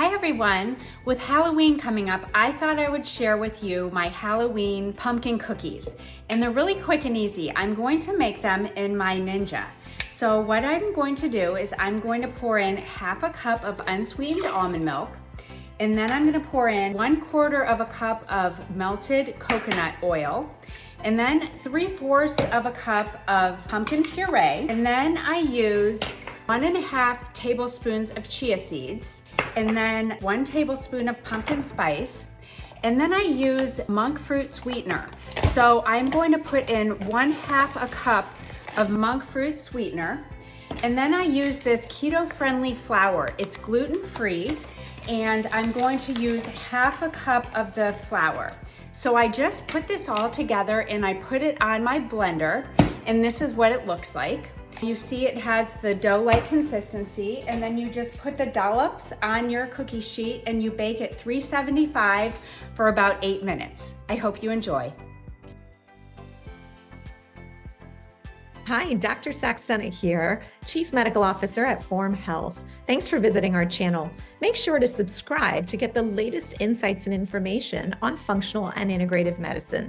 Hi everyone! With Halloween coming up, I thought I would share with you my Halloween pumpkin cookies. And they're really quick and easy. I'm going to make them in my Ninja. So what I'm going to do is I'm going to pour in half a cup of unsweetened almond milk. And then I'm going to pour in 1/4 of a cup of melted coconut oil. And then 3/4 of a cup of pumpkin puree. And then I use 1.5 tablespoons of chia seeds, and then 1 tablespoon of pumpkin spice, and then I use monk fruit sweetener. So I'm going to put in 1/2 a cup of monk fruit sweetener, and then I use this keto-friendly flour. It's gluten-free, and I'm going to use 1/2 a cup of the flour. So I just put this all together and I put it on my blender, and this is what it looks like. You see it has the dough-like consistency, and then you just put the dollops on your cookie sheet and you bake at 375 for about 8 minutes. I hope you enjoy. Hi, Dr. Saxena here, Chief Medical Officer at Form Health. Thanks for visiting our channel. Make sure to subscribe to get the latest insights and information on functional and integrative medicine.